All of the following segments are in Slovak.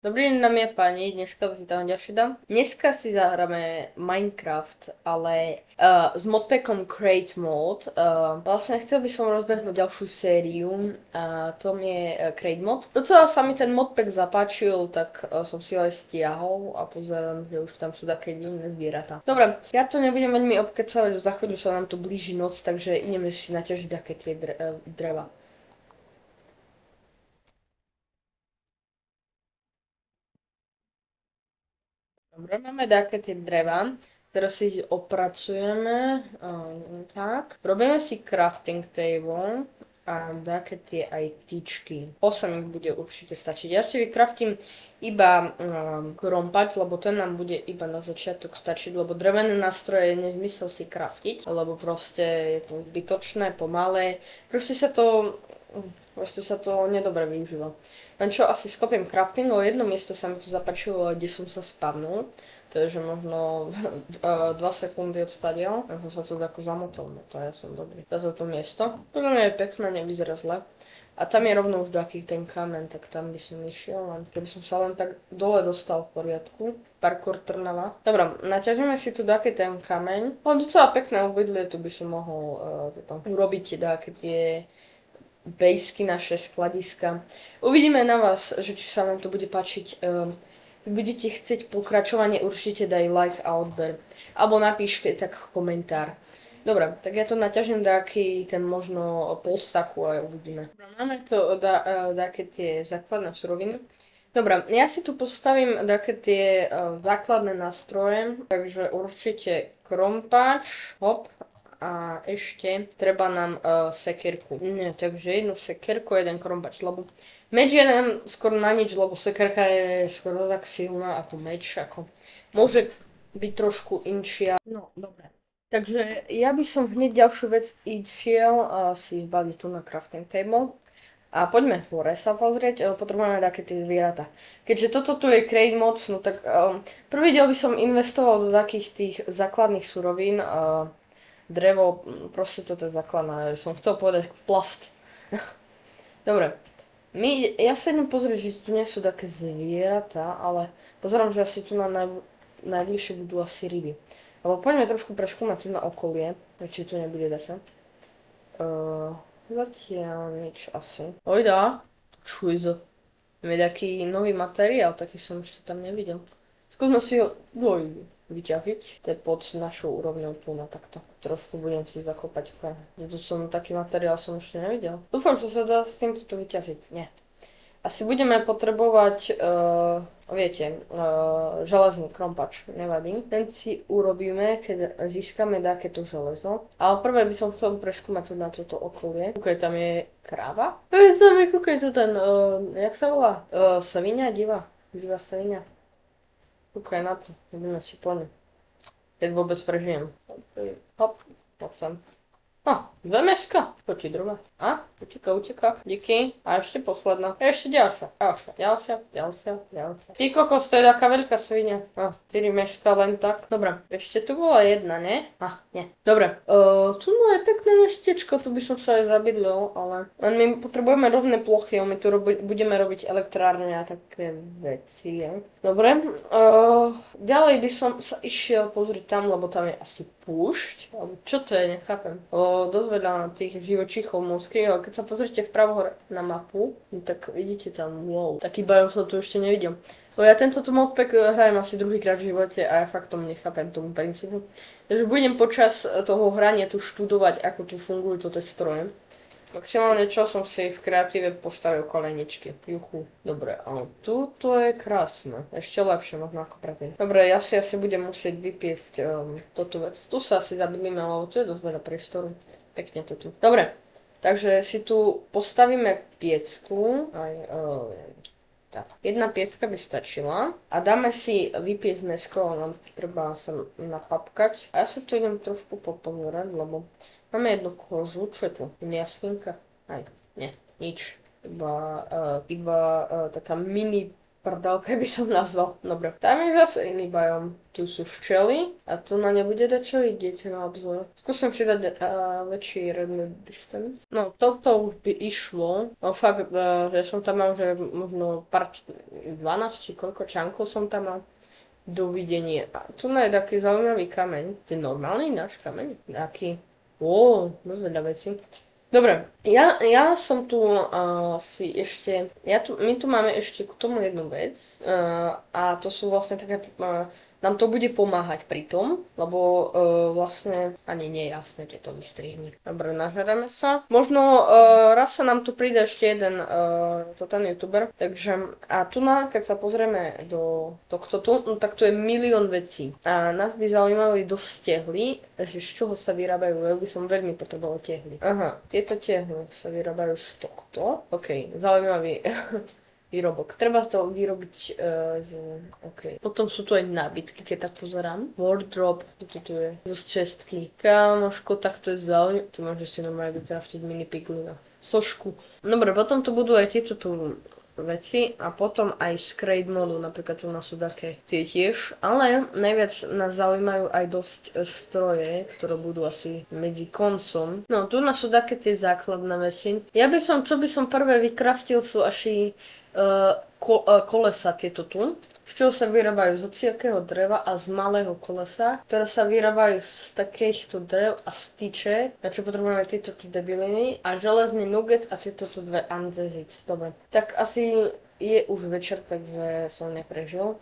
Dobrý deň, dámy a páni, dneska vás vítam ďalší dám. Dneska si zahráme Minecraft, ale s modpackom Create Mode. Vlastne chcel by som rozbehnúť ďalšiu sériu a to je Create Mod. Docela sa mi ten modpack zapáčil, tak som si ho aj stiahol a pozerám, že už tam sú také divné zvieratá. Dobre, ja to nebudem veľmi obkecavať, za chvíľu sa nám tu blíži noc, takže ideme si naťažiť také tie dreva. Dobre, máme také tie dreva. Teraz si ich opracujeme. Tak. Robíme si crafting table a také tie aj tyčky. 8 ich bude určite stačiť. Ja si vykraftím iba krompač, lebo ten nám bude iba na začiatok stačiť, lebo drevené nástroje je nezmysel si kraftiť, lebo proste je to zbytočné, pomalé. Proste sa to nedobre využíva. Len čo asi skopiem crafting, o jedno miesto sa mi tu zapáčilo, kde som sa spavnul. To je, že možno 2 sekundy od stadiaľ. Ja som sa tu ako zamotol, no to ja som dobrý. Toto miesto. Podľa mňa je pekné, nevyzerá zle. A tam je rovno už taký ten kamen, tak tam by som išiel, len keby som sa len tak dole dostal v poriadku. Parkour Trnava. Dobre, naťažíme si tu taký ten kameň. On docela pekné obydlie, tu by som mohol urobiť také tie bejsky naše skladiska. Uvidíme na vás, že či sa vám to bude páčiť. Ak budete chcieť pokračovanie, určite daj like a odber. Alebo napíšte tak komentár. Dobre, tak ja to naťažím taký ten možno polstaku a uvidíme. Máme to také tie základné suroviny. Dobre, ja si tu postavím také tie základné nástroje, takže určite krompáč, hop, a ešte treba nám sekerku. Nie, takže jednu sekerku, jeden krompač, lebo meč je nám skoro na nič, lebo sekerka je skoro tak silná ako meč, ako môže byť trošku inšia. No, dobre. Takže ja by som hneď ďalšiu vec išiel si zbaliť tu na crafting table. A poďme hore sa pozrieť, potrebujeme také tie zvieratá. Keďže toto tu je create mod, no tak prvý diel by som investoval do takých tých základných surovín. Drevo, proste toto je základná, som chcel povedať plast. Dobre, ja sa idem pozrieť, že tu nie sú také zvieratá, ale pozerám, že asi tu na najbližšie budú asi ryby. Lebo poďme trošku preskúmať tu na okolie, či tu nebude zase. Zatiaľ nič asi. Ojda, čujzo. Máme taký nový materiál, taký som ešte tam nevidel. Skúsme si ho vyťažiť. To je pod našou úrovňou tu na takto. Trošku budem si zakopať. Tu som taký materiál som ešte nevidel. Dúfam, že sa dá s týmto to vyťažiť. Nie. Asi budeme potrebovať, viete, železný krompač, nevadí. Ten si urobíme, keď získame takéto železo. Ale prvé by som chcel preskúmať tu na toto okolie. Kúkaj, tam je kráva? Kúkaj, tu ten, jak sa volá? Svinia, divá svinia. Kúkaj na to, ideme si po ňu. Keď vôbec prežijem. Hop, hop sem. Dve meska. Poď druhá. Uteká. Díky. A ešte posledná. Ešte ďalšia. Ty kokos, to je taká veľká svinia. 4 meska len tak. Dobre, ešte tu bola jedna, ne? Nie. Dobre. Tu je pekné mestečko, tu by som sa aj zabydlil, ale len my potrebujeme rovné plochy, my tu budeme robiť elektrárne a také veci. Ja. Dobre. Ďalej by som sa išiel pozrieť tam, lebo tam je asi púšť. Čo to je, nechápem. Dosť veľa tých živočíchov morských, ale keď sa pozrite vpravo hore na mapu, tak vidíte tam, wow, taký biom som tu ešte nevidel. Ja tento modpack hrajem asi druhýkrát v živote a ja fakt tomu nechápem tomu princípu. Takže budem počas toho hrania tu študovať, ako tu fungujú toto stroje. Maximálne čo som si v kreatíve postavil koleničky. Juchu. Dobre, ale tuto je krásne. Ešte lepšie možno ako predtým. Dobre, ja si asi budem musieť vypiecť toto vec. Tu sa asi zabydlíme, lebo tu je dosť veľa priestoru. Pekne to tu. Dobre, takže si tu postavíme piecku. Tak. Jedna piecka by stačila. A dáme si vypiecť mesko, nám treba sa napapkať. A ja sa tu idem trošku popozerať, lebo máme jednu kožu, čo je tu? Jaslinka? Nie, nič. Iba taká mini Prdel, keby som nazval. Dobre, tam je zase iný biom. Tu sú včely a tu na ne bude dačo, idete na obzor. Skúsim si dať väčší radius distance. No, toto už by išlo. No fakt, že som tam mal, že možno pár 12 či koľko čankov som tam mal. Dovidenia. A tu je taký zaujímavý kameň. To je normálny náš kameň? Aký? Dozvedá veci. Dobre, ja som tu si ešte, my tu máme ešte k tomu jednu vec a to sú vlastne také, nám to bude pomáhať pri tom, lebo vlastne, ani nie jasne, že to vystrihni. Dobre, nažereme sa. Možno raz sa nám tu príde ešte jeden ten youtuber, takže a tu keď sa pozrieme do tohto tu, no, tak tu je milión vecí. A nás by zaujímali dosť tehly, že z čoho sa vyrábajú, ja by som veľmi potreboval tehly. Aha, tieto tehly sa vyrábajú z tohto. OK, zaujímavý výrobok. Treba to vyrobiť OK. Potom sú tu aj nábytky, keď tak pozerám. Wardrobe, tu je z čestky. Kámoško, tak to je zaujímavé. Tu môžeš si normálne vykraftiť mini piglina. Sošku. Dobre, potom tu budú aj tieto tu veci a potom aj z crate modu, napríklad tu nás sú také tie tiež, ale najviac nás zaujímajú aj dosť stroje, ktoré budú asi medzi koncom. No, tu nás sú také tie základné veci. Čo by som prvé vykraftil sú asi kolesa tieto tu, z čoho sa vyrábajú z hociakého dreva a z malého kolesa, ktoré sa vyrábajú z takýchto drev a z tyče, na čo potrebujeme tieto tu debiliny a železný nugget a tieto tu dve andezit. Dobre, tak asi je už večer, takže som neprežil.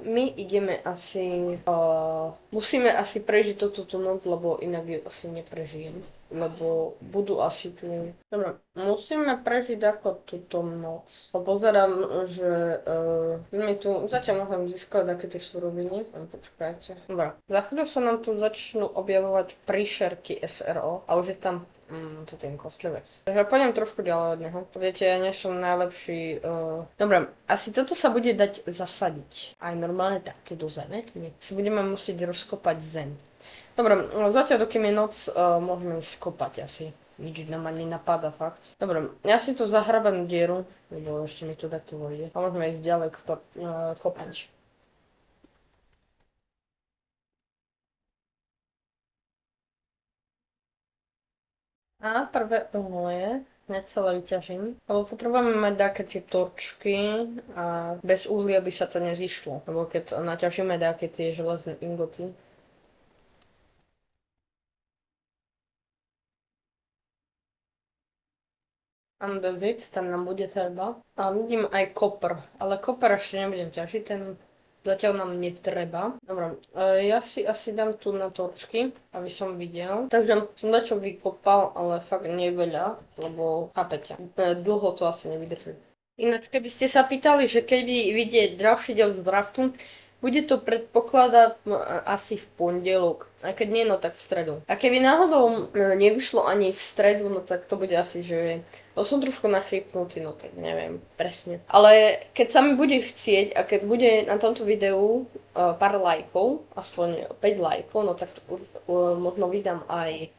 My ideme asi... musíme asi prežiť túto noc, lebo inak ju asi neprežijem. Lebo budú asi tu... Dobre, musíme prežiť ako túto noc. Pozerám, že my tu zatiaľ môžem získať také tie suroviny. Počkajte. Dobre, za chvíľu sa nám tu začnú objavovať príšerky SRO a už je tam to ten kostlivec. Takže pôjdem trošku ďalej od neho. Viete, ja nie som najlepší... Dobre, asi toto sa bude dať zasadiť. Aj normálne takto do zeme. Nie. Si budeme musieť rozkopať zem. Dobre, zatiaľ dokým je noc, môžeme už skopať asi. Nič nám ani napadá, fakt. Dobre, ja si tu zahrabem dieru, lebo ešte mi tu takto vojde. A môžeme ísť ďalej kopať. A prvé uhlie hneď celé vyťažím, lebo potrebujeme mať také tie torčky a bez uhlia by sa to nezišlo, lebo keď naťažíme také tie železné ingoty. Andezit, ten nám bude treba. A vidím aj kopr, ale kopr ešte nebudem ťažiť, ten zatiaľ nám netreba. Dobre, ja si asi dám tu na torčky, aby som videl. Takže som dačo vykopal, ale fakt neveľa, lebo chápete, dlho to asi nevydrží. Ináč, keby ste sa pýtali, že kedy vidieť ďalší diel z draftu, bude to predpokladať asi v pondelok. A keď nie, no tak v stredu. A keby náhodou nevyšlo ani v stredu, no tak to bude asi, že... No som trošku nachrypnutý, no tak neviem presne. Ale keď sa mi bude chcieť a keď bude na tomto videu pár lajkov, aspoň 5 lajkov, no tak možno vydám aj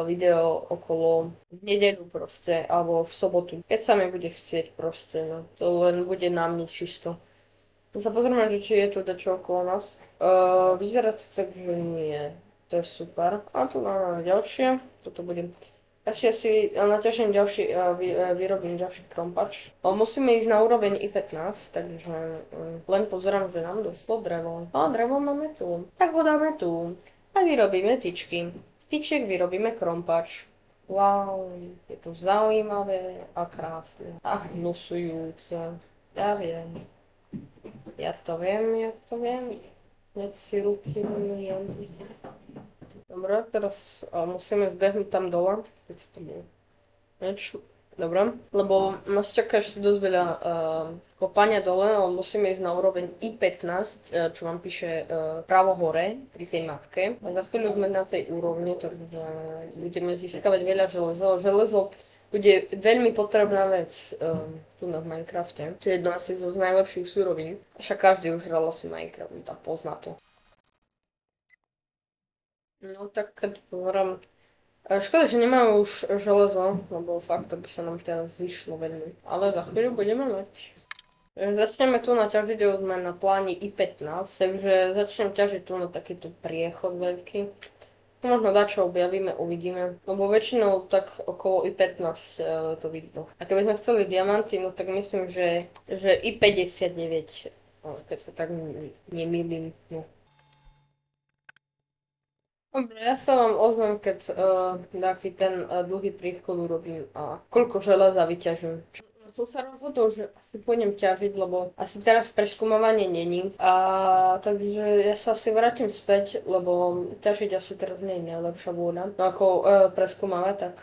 video okolo v nedeľu proste, alebo v sobotu. Keď sa mi bude chcieť proste, no to len bude na mne čisto. Sa pozrieme, že či je tu dačo okolo nás. Vyzerá to tak, že nie. To je super. A tu máme ďalšie. Toto bude... Asi naťažím ďalší, vyrobím ďalší krompač. Musíme ísť na úroveň I15, takže len pozerám, že nám došlo drevo. A drevo máme tu. Tak ho dáme tu. A vyrobíme tyčky. Z tyčiek vyrobíme krompač. Wow, je to zaujímavé a krásne. A hnusujúce. Ja viem. Ja to viem. Hneď si ruky umýjem. Dobre, teraz musíme zbehnúť tam dole. Dobre, lebo nás čaká ešte dosť veľa kopania dole, ale musíme ísť na úroveň I15, čo vám píše pravo hore pri tej mapke. A za chvíľu sme na tej úrovni, takže budeme získavať veľa železo. Železo bude veľmi potrebná vec tu na Minecrafte. To je jedna asi zo najlepších surovín. Však každý už hral asi Minecraft, tak pozná to. No tak keď pozerám... Škoda, že nemáme už železo, lebo fakt to by sa nám teraz zišlo veľmi. Ale za chvíľu budeme mať. Začneme tu naťažiť, sme na pláni I-15, takže začnem ťažiť tu na takýto priechod veľký. Možno dačo objavíme, uvidíme, lebo väčšinou tak okolo I-15 to vidno. A keby sme chceli diamanty, no tak myslím, že I-59, keď sa tak nemýlim, no. Dobre, ja sa vám ozvem, keď taký ten dlhý príchod urobím a koľko železa vyťažím. Som sa rozhodol, že asi pôjdem ťažiť, lebo asi teraz preskúmavanie není. A takže ja sa asi vrátim späť, lebo ťažiť asi teraz nie je najlepšia vôľa. No ako preskúmavať, tak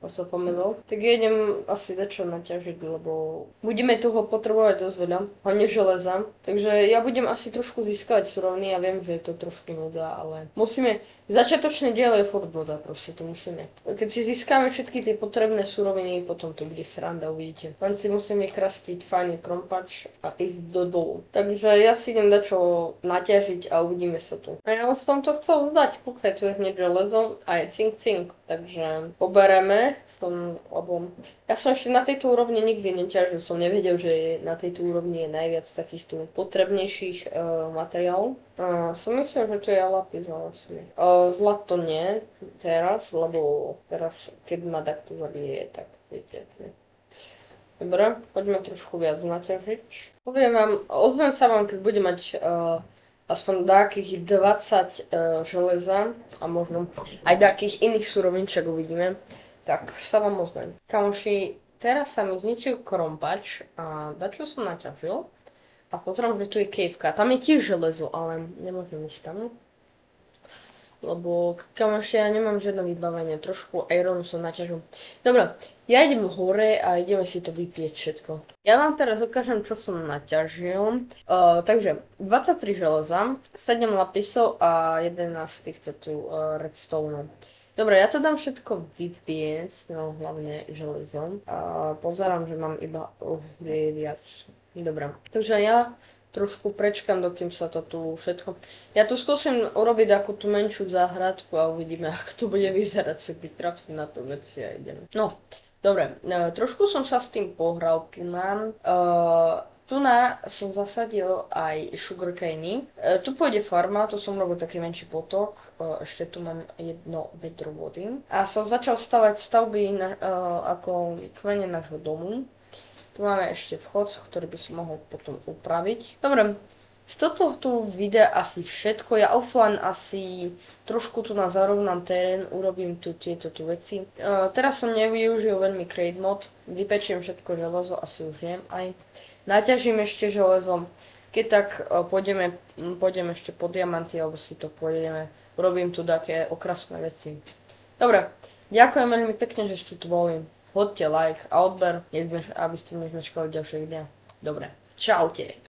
sa pomenul. Tak idem asi dačo naťažiť, lebo budeme toho potrebovať dosť veľa, hlavne železa. Takže ja budem asi trošku získavať suroviny, ja viem, že je to trošku nuda, ale musíme, začiatočné dielo je furt nuda, proste to musíme. Keď si získame všetky tie potrebné suroviny, potom to bude sranda, uvidíte. Len si musím vykrastiť fajný krompač a ísť do dolu. Takže ja si idem dačo naťažiť a uvidíme sa tu. A ja už som to chcel vzdať, pokiaľ tu je hneď železo a je cink. Takže pobereme lebo ja som ešte na tejto úrovni nikdy neťažil, som nevedel, že na tejto úrovni je najviac takýchto potrebnejších materiálov. Som myslel, že to je lapis, ale asi nie. Zlato nie teraz, lebo teraz, keď ma takto zabije, tak viete. Dobre, poďme trošku viac naťažiť. Poviem vám, ozvem sa vám, keď budem mať aspoň nejakých 20 železa a možno aj nejakých iných surovín, uvidíme, tak sa vám ozvem. Kamoši, teraz sa mi zničil krompač a dačo som naťažil a pozerám, že tu je kejvka. Tam je tiež železo, ale nemôžem ísť tam. Lebo kamoši, ja nemám žiadne vybavenie, trošku ironu som naťažil. Dobre, ja idem hore a ideme si to vypieť všetko. Ja vám teraz ukážem, čo som naťažil. Takže 23 železa, 7 lapisov a 11 týchto tu redstone. Dobre, ja to dám všetko vypiecť, no hlavne železom. A pozerám, že mám iba viac. Dobre, takže ja trošku prečkam, dokým sa to tu všetko... Ja tu skúsim urobiť takú tú menšiu záhradku a uvidíme, ako to bude vyzerať, si vykraftiť na to veci a idem. No, dobre, trošku som sa s tým pohral, tu som zasadil aj sugarcane. Tu pôjde farma, tu som robil taký menší potok. Ešte tu mám jedno vedro vody. A som začal stavať stavby ako kmene nášho domu. Tu máme ešte vchod, ktorý by som mohol potom upraviť. Dobre, z tohto videa asi všetko. Ja offline asi trošku tu na zarovnám terén, urobím tu tieto veci. Teraz som nevyužil veľmi crate mod. Vypečiem všetko železo, asi už viem aj. Naťažím ešte železo. Keď tak pôjdeme ešte po diamanty, alebo si to pôjdeme. Urobím tu také okrasné veci. Dobre, ďakujem veľmi pekne, že ste tu boli. Hoďte like a odber, aby ste nezmeškali ďalšie videa. Dobre, čaute.